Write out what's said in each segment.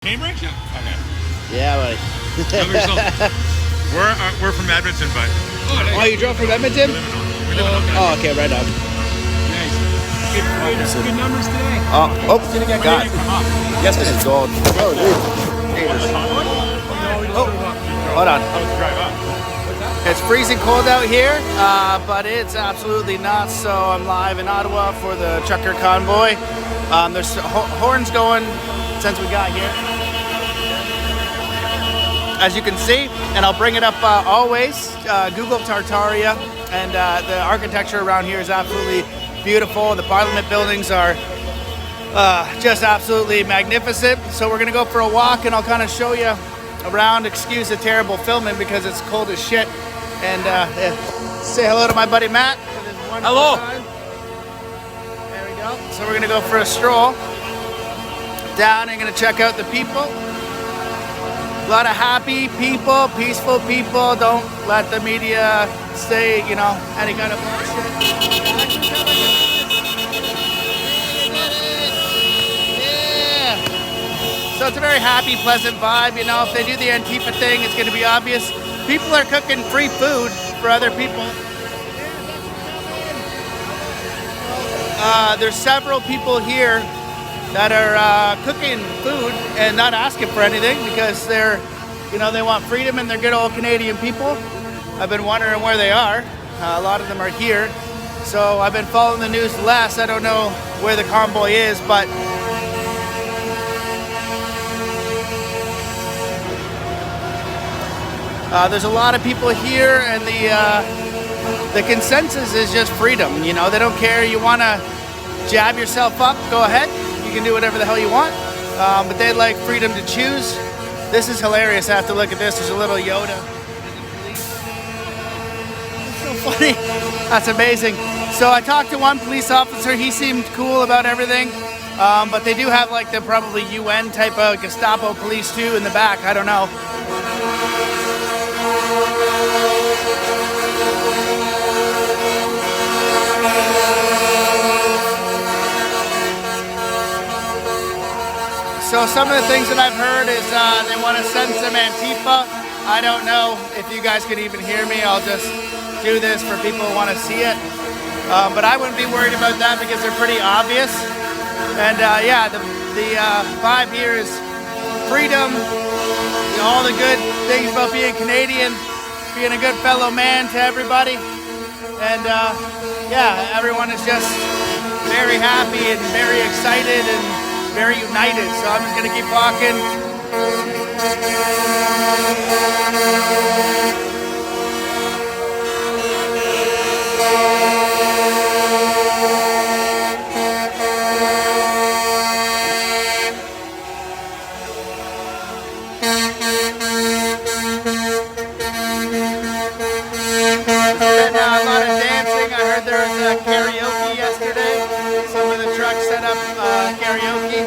Cambridge? Yeah. Okay. Yeah, buddy. We're from Edmonton, but... Oh, you drove from Edmonton? We live in Oakland. Oh, okay, right on. Nice. Good numbers today. Oh, God. Yesterday's gold. Oh, dude. Hold on. It's freezing cold out here, but it's absolutely nuts. So I'm live in Ottawa for the trucker convoy. There's horns going since we got here, as you can see, and I'll bring it up always. Google Tartaria, and the architecture around here is absolutely beautiful. The Parliament buildings are just absolutely magnificent. So we're gonna go for a walk, and I'll kind of show you around. Excuse the terrible filming because it's cold as shit. And say hello to my buddy Matt. Hello. There we go. So we're gonna go for a stroll down and gonna check out the people. A lot of happy people, peaceful people. Don't let the media say, you know, any kind of bullshit. Yeah. So it's a very happy, pleasant vibe. You know, if they do the Antifa thing, it's gonna be obvious. People are cooking free food for other people. There's several people here that are cooking food and not asking for anything because they're, you know, they want freedom and they're good old Canadian people. I've been wondering where they are. A lot of them are here. So I've been following the news less. I don't know where the convoy is, but there's a lot of people here, and the consensus is just freedom. You know, they don't care. You want to jab yourself up, go ahead. You can do whatever the hell you want, but they'd like freedom to choose. This is hilarious. I have to look at this. There's a little Yoda. It's so funny. That's amazing. So I talked to one police officer. He seemed cool about everything, but they do have like the probably UN type of Gestapo police too in the back. I don't know. So some of the things that I've heard is they want to send some Antifa. I don't know if you guys can even hear me. I'll just do this for people who want to see it. But I wouldn't be worried about that because they're pretty obvious. And yeah, the vibe here is freedom, you know, all the good things about being Canadian, being a good fellow man to everybody. And yeah, everyone is just very happy and very excited and very united. So I'm just gonna keep walking. Been a lot of dancing. I heard there was karaoke yesterday. Some of the trucks set up karaoke.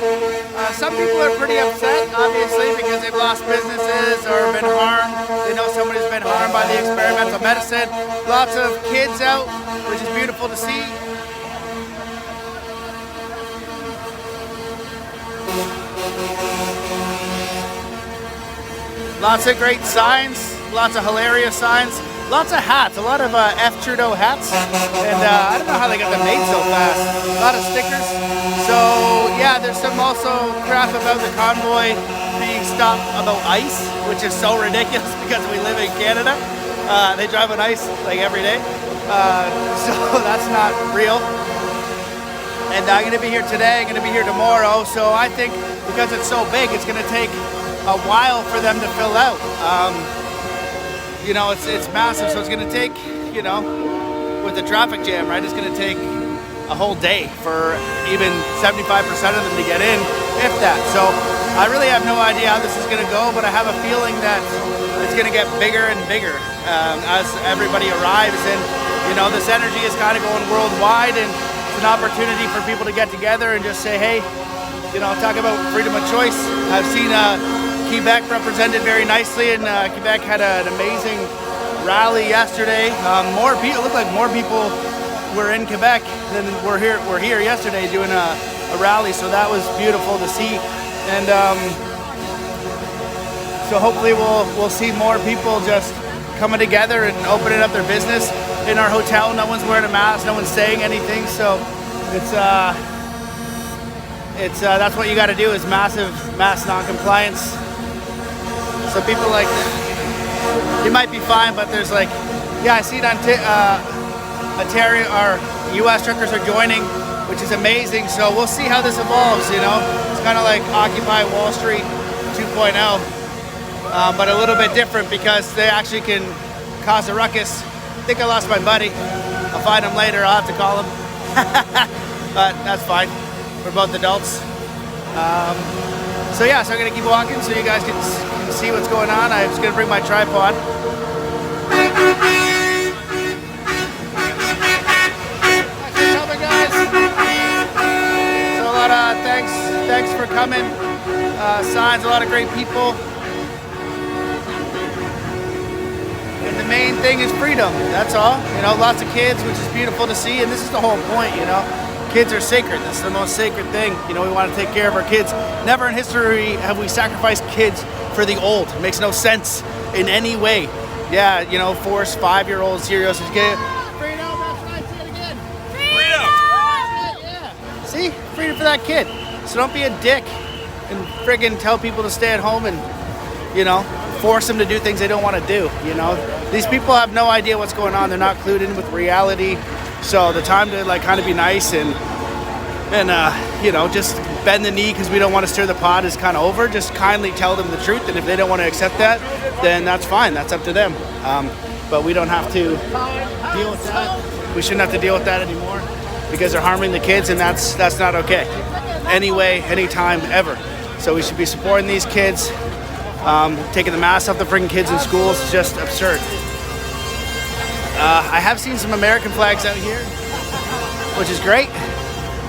Some people are pretty upset, obviously, because they've lost businesses or been harmed. They know somebody's been harmed by the experimental medicine. Lots of kids out, which is beautiful to see. Lots of great signs, lots of hilarious signs. Lots of hats, a lot of F. Trudeau hats, and I don't know how they got them made so fast. A lot of stickers. So yeah, there's some also crap about the convoy being stopped about ice, which is so ridiculous because we live in Canada. They drive on ice like every day, so that's not real. And I'm gonna be here today, I'm gonna be here tomorrow, so I think because it's so big, it's gonna take a while for them to fill out. You know, it's massive, so it's gonna take, you know, with the traffic jam, right, it's gonna take a whole day for even 75% of them to get in, if that. So I really have no idea how this is gonna go, but I have a feeling that it's gonna get bigger and bigger as everybody arrives. And, you know, this energy is kind of going worldwide, and it's an opportunity for people to get together and just say, hey, you know, talk about freedom of choice. I've seen Quebec represented very nicely, and Quebec had an amazing rally yesterday. More people, it looked like more people were in Quebec than were here yesterday doing a rally, so that was beautiful to see. And So hopefully we'll see more people just coming together and opening up their business in our hotel. No one's wearing a mask, no one's saying anything. So it's that's what you got to do, is massive mass non-compliance. So people like, you might be fine, but there's like, yeah, I see it on Ontario, our U.S. truckers are joining, which is amazing. So we'll see how this evolves, you know. It's kind of like Occupy Wall Street 2.0, but a little bit different because they actually can cause a ruckus. I think I lost my buddy. I'll find him later. I'll have to call him. But that's fine. We're both adults. So yeah, so I'm gonna keep walking so you guys can see what's going on. I'm just gonna bring my tripod. So a lot of thanks for coming. Signs, a lot of great people. And the main thing is freedom, that's all. You know, lots of kids, which is beautiful to see, and this is the whole point, you know. Kids are sacred. That's the most sacred thing. You know, we want to take care of our kids. Never in history have we sacrificed kids for the old. It makes no sense in any way. Yeah, you know, force 5-year-olds, serious to get freedom. That's right. Say it again. Freedom. Yeah. See, freedom for that kid. So don't be a dick and friggin' tell people to stay at home and, you know, force them to do things they don't want to do. You know, these people have no idea what's going on. They're not clued in with reality. So the time to like kind of be nice and you know, just bend the knee because we don't want to stir the pot is kind of over. Just kindly tell them the truth, and if they don't want to accept that, then that's fine. That's up to them. But we don't have to deal with that. We shouldn't have to deal with that anymore because they're harming the kids, and that's not okay. Anyway, anytime, ever. So we should be supporting these kids. Taking the masks off the freaking kids in schools is just absurd. I have seen some American flags out here, which is great.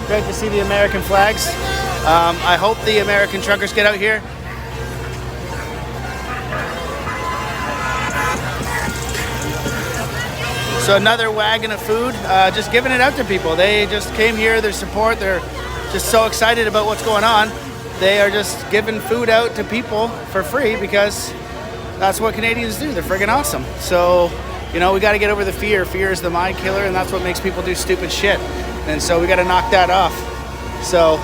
Great to see the American flags. I hope the American truckers get out here. So another wagon of food, just giving it out to people. They just came here, their support, they're just so excited about what's going on. They are just giving food out to people for free because that's what Canadians do. They're friggin' awesome. So, you know, we got to get over the fear. Fear is the mind killer, and that's what makes people do stupid shit. And so we got to knock that off. So,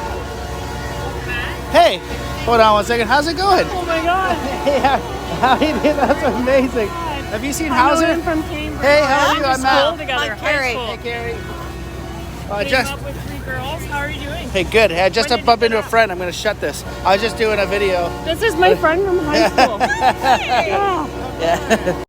hey, hold on one second. How's it going? Oh my God! Yeah, how you doing? That's amazing. Have you seen Hauser? I'm from Cambridge. Hey, how are you? I'm Matt. together. Hi, Carrie. High Hey, school. Carrie. Came Just. up with 3 girls. How are you doing? Hey, good. Hey, I just When did bumped you into a get up? friend. I'm going to shut this. I was just doing a video. This is my friend from high school. Yeah.